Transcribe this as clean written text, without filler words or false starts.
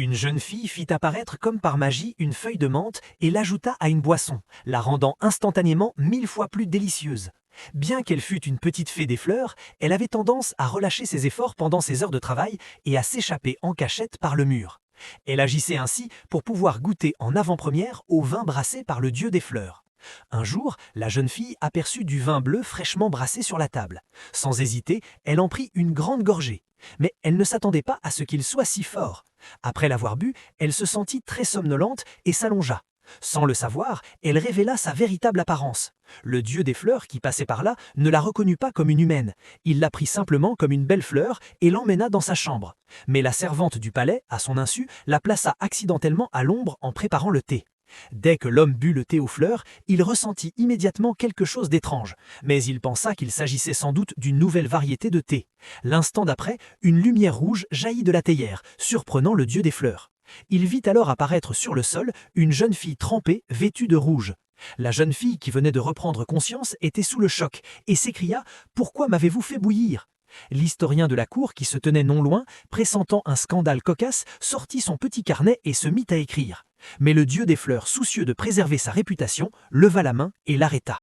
Une jeune fille fit apparaître comme par magie une feuille de menthe et l'ajouta à une boisson, la rendant instantanément 1000 fois plus délicieuse. Bien qu'elle fût une petite fée des fleurs, elle avait tendance à relâcher ses efforts pendant ses heures de travail et à s'échapper en cachette par le mur. Elle agissait ainsi pour pouvoir goûter en avant-première au vin brassé par le dieu des fleurs. Un jour, la jeune fille aperçut du vin bleu fraîchement brassé sur la table. Sans hésiter, elle en prit une grande gorgée. Mais elle ne s'attendait pas à ce qu'il soit si fort. Après l'avoir bu, elle se sentit très somnolente et s'allongea. Sans le savoir, elle révéla sa véritable apparence. Le dieu des fleurs qui passait par là ne la reconnut pas comme une humaine. Il la prit simplement comme une belle fleur et l'emmena dans sa chambre. Mais la servante du palais, à son insu, la plaça accidentellement à l'ombre en préparant le thé. Dès que l'homme but le thé aux fleurs, il ressentit immédiatement quelque chose d'étrange, mais il pensa qu'il s'agissait sans doute d'une nouvelle variété de thé. L'instant d'après, une lumière rouge jaillit de la théière, surprenant le dieu des fleurs. Il vit alors apparaître sur le sol une jeune fille trempée, vêtue de rouge. La jeune fille qui venait de reprendre conscience était sous le choc et s'écria « Pourquoi m'avez-vous fait bouillir ?» L'historien de la cour, qui se tenait non loin, pressentant un scandale cocasse, sortit son petit carnet et se mit à écrire. Mais le dieu des fleurs, soucieux de préserver sa réputation, leva la main et l'arrêta.